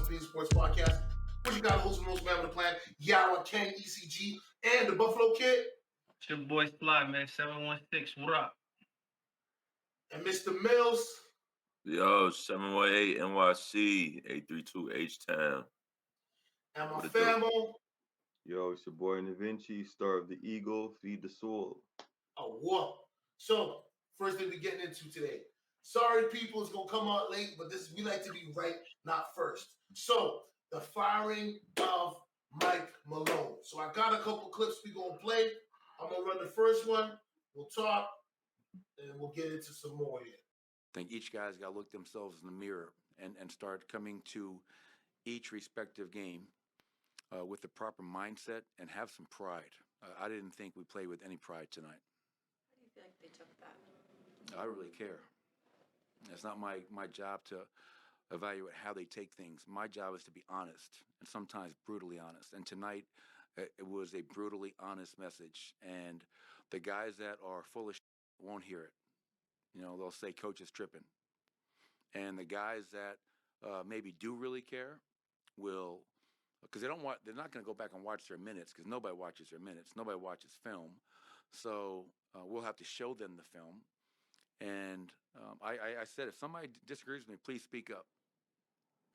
Being Sports Podcast. What you got, host of the most man with a plan, Yawa, Ken, ECG, and the Buffalo Kid. It's your boy Fly, man. 716. What up? And Mr. Mills. Yo, 718 NYC, 832 H-Town. And my family. Yo, it's your boy Vinci, star of the Eagle, Feed the Soul. Oh, what? So, first thing we're getting into today. Sorry, people, it's going to come out late, but we like to be right, not first. So, the firing of Mike Malone. So, I got a couple clips we're going to play. I'm going to run the first one. We'll talk, and we'll get into some more here. I think each guy's got to look themselves in the mirror and start coming to each respective game with the proper mindset and have some pride. I didn't think we played with any pride tonight. How do you feel like they took that? I don't really care. It's not my job to evaluate how they take things. My job is to be honest and sometimes brutally honest. And tonight, it was a brutally honest message. And the guys that are full of shit won't hear it. You know, they'll say coach is tripping. And the guys that maybe do really care will, because they're not going to go back and watch their minutes because nobody watches their minutes. Nobody watches film. So we'll have to show them the film. And I said, if somebody disagrees with me, please speak up.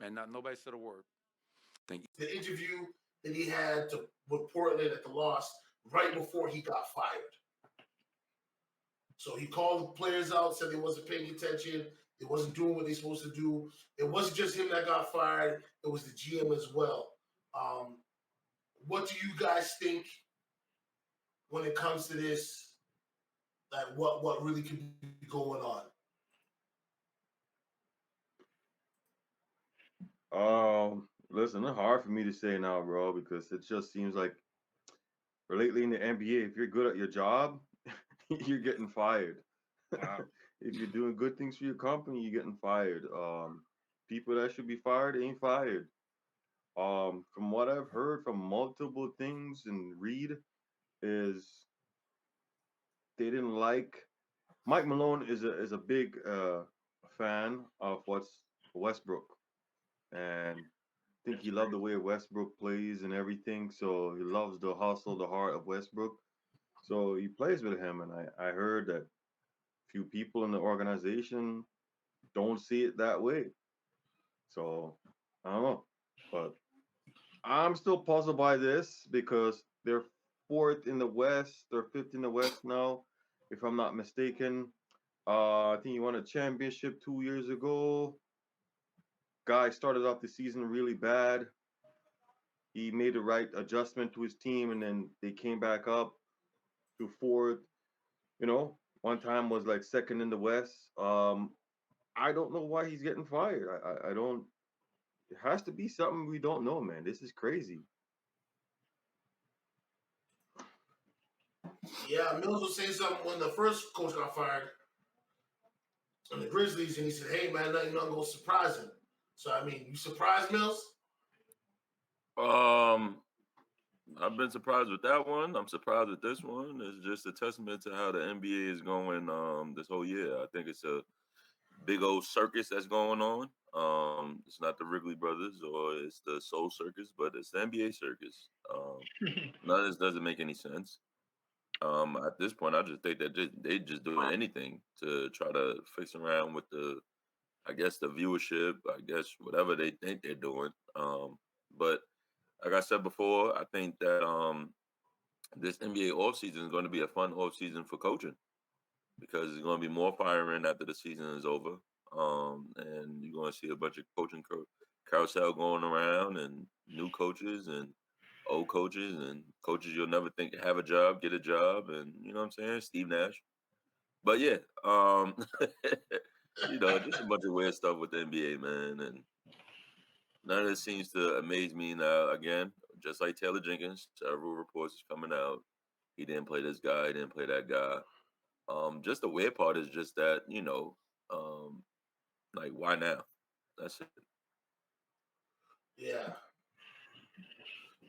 And nobody said a word. Thank you. The interview that he had with Portland at the loss right before he got fired. So he called the players out, said they wasn't paying attention. They wasn't doing what they supposed to do. It wasn't just him that got fired. It was the GM as well. What do you guys think when it comes to this? Like what really could be going on? Listen, it's hard for me to say now, bro, because it just seems like lately in the NBA, if you're good at your job, you're getting fired. Wow. If you're doing good things for your company, you're getting fired. People that should be fired ain't fired. From what I've heard from multiple things and read is they didn't like Mike Malone is a big fan of what's Westbrook, and I think he loved the way Westbrook plays and everything. So he loves the hustle, the heart of Westbrook. So he plays with him, and I heard that few people in the organization don't see it that way. So I don't know, but I'm still puzzled by this because they're fourth in the West, they're fifth in the West now, if I'm not mistaken. I think he won a championship 2 years ago. Guy started off the season really bad. He made the right adjustment to his team, and then they came back up to fourth. You know, one time was like second in the West. I don't know why he's getting fired. I don't. It has to be something we don't know, man. This is crazy. Yeah, Mills was saying something when the first coach got fired on the Grizzlies, and he said, "Hey, man, nothing gonna surprise him." So, I mean, you surprised, Mills? I've been surprised with that one. I'm surprised with this one. It's just a testament to how the NBA is going this whole year. I think it's a big old circus that's going on. It's not the Wrigley Brothers or it's the Soul Circus, but it's the NBA circus. None of this doesn't make any sense. At this point, I just think that they just doing anything to try to fix around with I guess the viewership, I guess whatever they think they're doing. But like I said before, I think that this NBA offseason is going to be a fun offseason for coaching because there's going to be more firing after the season is over. And you're going to see a bunch of coaching carousel going around and new coaches and old coaches and coaches you'll never think have a job, get a job. And you know what I'm saying? Steve Nash. But yeah, just a bunch of weird stuff with the NBA, man. And none of this seems to amaze me now. Again, just like Taylor Jenkins, several reports is coming out. He didn't play this guy, he didn't play that guy. Just the weird part is just that, like why now? That's it. Yeah.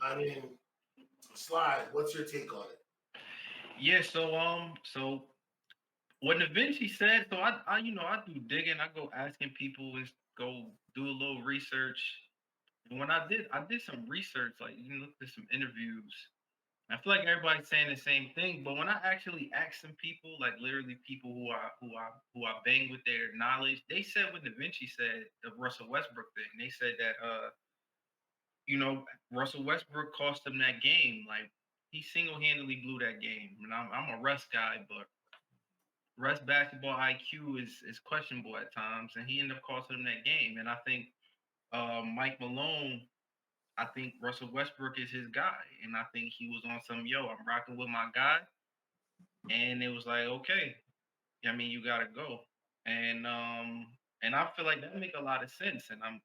I mean, Slide, what's your take on it? Yeah, so what Da Vinci said, so I do digging, I go asking people, go do a little research. when I did some research, like you looked at some interviews. I feel like everybody's saying the same thing, but when I actually asked some people, like literally people who I bang with their knowledge, they said what Da Vinci said, the Russell Westbrook thing. They said that Russell Westbrook cost them that game. Like he single-handedly blew that game. And I'm a Russ guy, but Russ basketball IQ is questionable at times, and he ended up costing them that game. And I think Mike Malone, I think Russell Westbrook is his guy, and I think he was on some I'm rocking with my guy, and it was like okay, I mean you gotta go, and I feel like that make a lot of sense, and I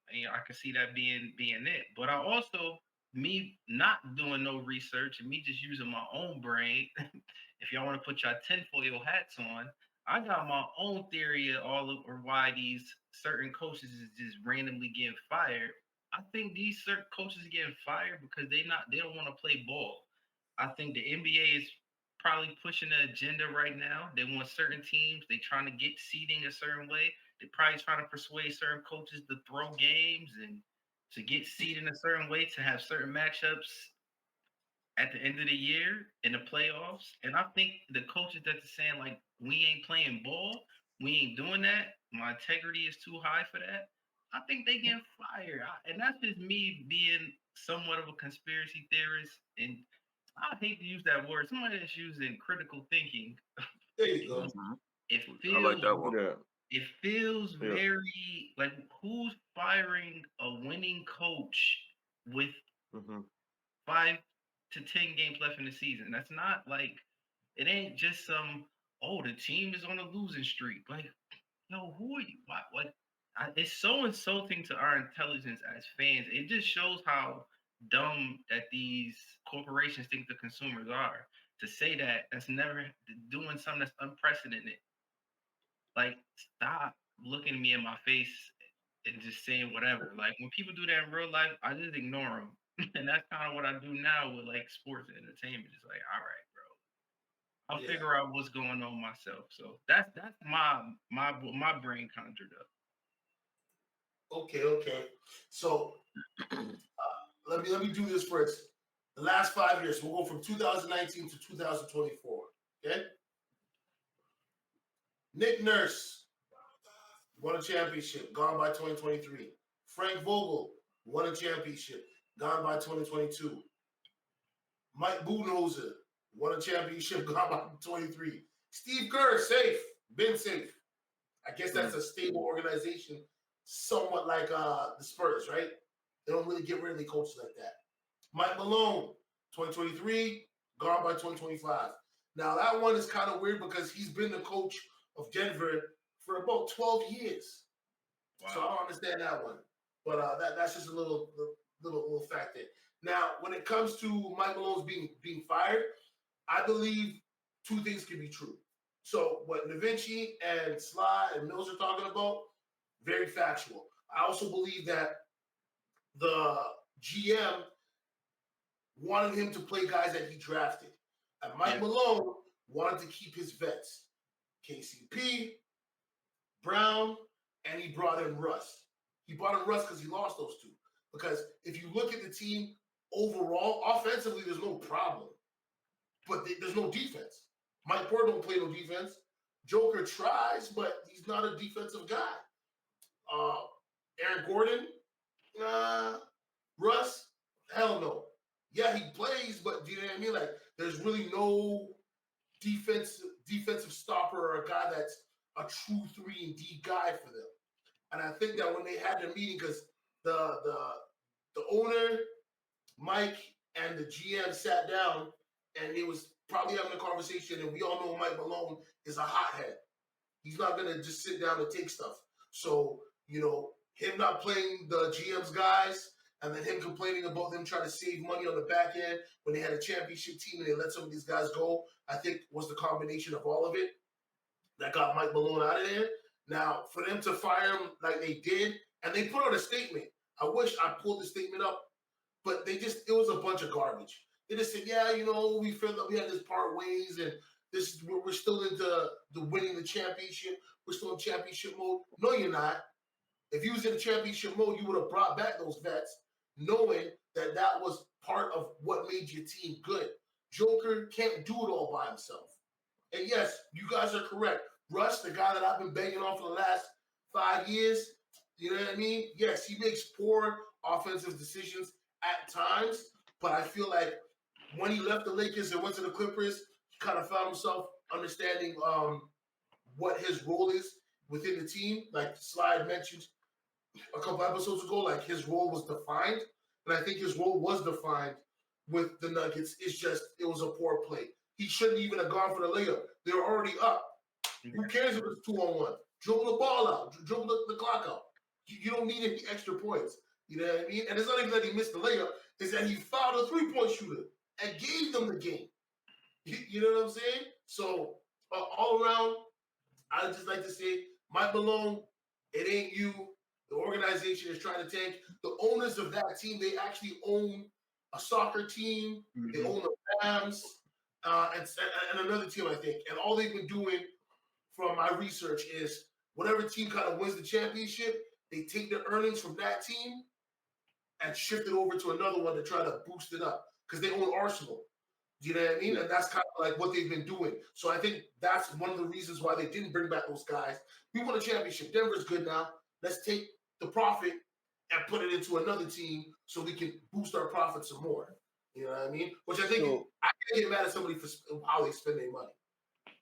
can see that being it. But I also me not doing no research and me just using my own brain. If y'all want to put your tinfoil hats on, I got my own theory of all of or why these certain coaches is just randomly getting fired. I think these certain coaches are getting fired because they don't want to play ball. I think the NBA is probably pushing the agenda right now. They want certain teams. They trying to get seeding a certain way. They're probably trying to persuade certain coaches to throw games and to get seeded in a certain way to have certain matchups at the end of the year in the playoffs. And I think the coaches that are saying like we ain't playing ball, we ain't doing that. My integrity is too high for that. I think they get fired, and that's just me being somewhat of a conspiracy theorist. And I hate to use that word. Somebody that's using critical thinking. There you go. It I like feels that one. Yeah. it feels Yeah. very like who's firing a winning coach with Hmm. 5 to 10 games left in the season. That's not like it ain't just some the team is on a losing streak. Like, yo, who are you? What? It's so insulting to our intelligence as fans. It just shows how dumb that these corporations think the consumers are. To say that's never doing something that's unprecedented. Like, stop looking at me in my face and just saying whatever. Like when people do that in real life, I just ignore them. And that's kind of what I do now with like sports and entertainment. It's like, all right, bro, I'll Yeah. figure out what's going on myself. So that's my brain conjured up. Okay. So let me do this first. The last 5 years, we'll go from 2019 to 2024. Okay. Nick Nurse won a championship, gone by 2023. Frank Vogel won a championship, gone by 2022. Mike Budenholzer won a championship, gone by 23. Steve Kerr, safe, been safe. I guess that's a stable organization, somewhat like the Spurs, right? They don't really get rid of the coaches like that. Mike Malone, 2023, gone by 2025. Now that one is kind of weird because he's been the coach of Denver for about 12 years. Wow. So I don't understand that one. But that's just a little fact there. Now, when it comes to Mike Malone's being fired, I believe two things can be true. So what Da Vinci and Sly and Mills are talking about, very factual. I also believe that the GM wanted him to play guys that he drafted. And Mike Malone wanted to keep his vets. KCP, Brown, and he brought in Russ. He brought in Russ because he lost those two. Because if you look at the team overall, offensively, there's no problem. But there's no defense. Mike Porter don't play no defense. Joker tries, but he's not a defensive guy. Aaron Gordon, Russ, hell no. Yeah, he plays, but do you know what I mean? Like, there's really no defensive stopper or a guy that's a true 3-and-D guy for them. And I think that when they had their meeting, because the owner, Mike, and the GM sat down, and it was probably having a conversation, and we all know Mike Malone is a hothead. He's not going to just sit down and take stuff. So, him not playing the GM's guys, and then him complaining about them trying to save money on the back end when they had a championship team and they let some of these guys go, I think was the combination of all of it that got Mike Malone out of there. Now, for them to fire him like they did, and they put out a statement. I wish I pulled the statement up, but it was a bunch of garbage. They just said, yeah, we felt that we had this part ways, and we're still into the winning the championship. We're still in championship mode. No, you're not. If you was in the championship mode, you would have brought back those vets. knowing that that was part of what made your team good. Joker can't do it all by himself. And yes, you guys are correct. Russ, the guy that I've been banging on for the last 5 years, you know what I mean? Yes, he makes poor offensive decisions at times, but I feel like when he left the Lakers and went to the Clippers, he kind of found himself understanding what his role is within the team. Like Slide mentioned a couple episodes ago, like his role was defined. And I think his role was defined with the Nuggets. It's just, it was a poor play. He shouldn't even have gone for the layup. They were already up. Who cares if it's 2-on-1? Dribble the ball out. Dribble the clock out. You don't need any extra points. You know what I mean? And it's not even that he missed the layup. It's that he fouled a three-point shooter and gave them the game. You know what I'm saying? So all around, I just like to say, Mike Malone, it ain't you. The organization is trying to tank. The owners of that team, they actually own a soccer team. They own the Rams and another team, I think. And all they've been doing from my research is whatever team kind of wins the championship, they take the earnings from that team and shift it over to another one to try to boost it up because they own Arsenal. You know what I mean? Yeah. And that's kind of like what they've been doing. So I think that's one of the reasons why they didn't bring back those guys. We won a championship. Denver's good now. Let's take the profit and put it into another team so we can boost our profits some more. You know what I mean? Which I think I can't get mad at somebody for how they spend their money.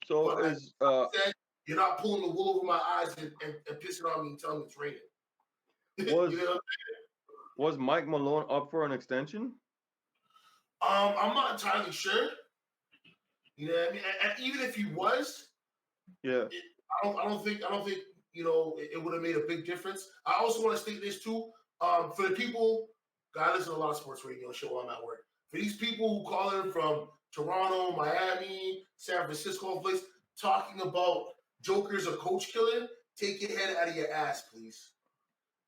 So But is like I said, you're not pulling the wool over my eyes and pissing on me and telling me it's raining. was You know? was Mike Malone up for an extension? I'm not entirely sure. You know what I mean? And even if he was, Yeah. I don't think you know it would have made a big difference. I also want to state this too. For the people, I listen to a lot of sports radio show while I'm at work. For these people who call in from Toronto, Miami, San Francisco, place talking about Joker's a coach killer, take your head out of your ass, please.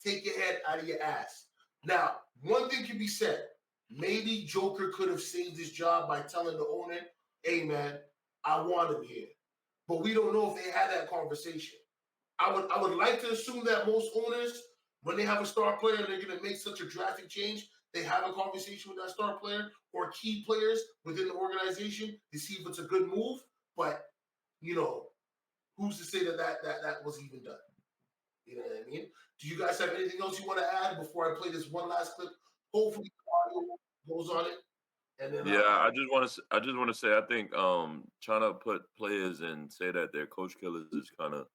Take your head out of your ass. Now, one thing can be said. Maybe Joker could have saved his job by telling the owner, hey, man, I want him here. But we don't know if they had that conversation. I would like to assume that most owners, when they have a star player and they're going to make such a drastic change, they have a conversation with that star player or key players within the organization to see if it's a good move. But, you know, who's to say that was even done? You know what I mean? Do you guys have anything else you want to add before I play this one last clip? Hopefully the audio goes on it. And then Yeah, I just want to say I think trying to put players and say that they're coach killers is kind of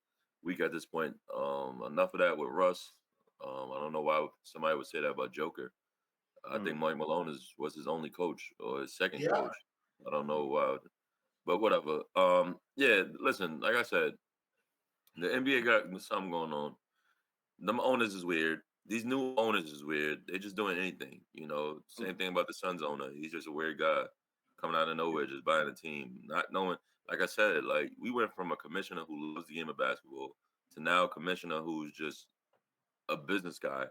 weak at this point. Enough of that with Russ. I don't know why somebody would say that about Joker. I think Mike Malone was his only coach or his second coach. I don't know why, but whatever. Yeah, listen, like I said, the NBA got something going on. Them owners is weird. These new owners is weird. They're just doing anything. You know, same thing about the Suns owner. He's just a weird guy coming out of nowhere, just buying a team, not knowing. Like I said, like we went from a commissioner who loves the game of basketball to now a commissioner who's just a business guy,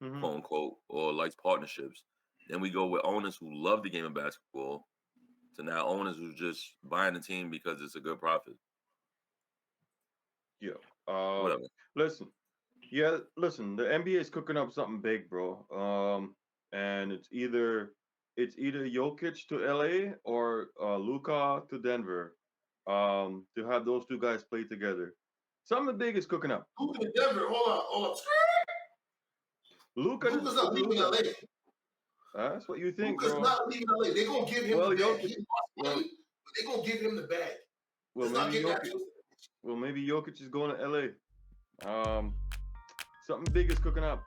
quote unquote, or likes partnerships. Then we go with owners who love the game of basketball to now owners who just buying the team because it's a good profit. Yeah. Whatever. Listen. Yeah, listen, the NBA is cooking up something big, bro. And it's either Jokic to LA or Luka to Denver. To have those two guys play together. Something big is cooking up. Luka to Denver. Hold on. Luka's not leaving LA. That's what you think, Luka's bro. not leaving LA. They're gonna give him the bag. Jokic, He lost money, but they're gonna give him the bag. well, Let's not maybe get that Jokic. twisted. Well, maybe Jokic is going to LA. Something big is cooking up.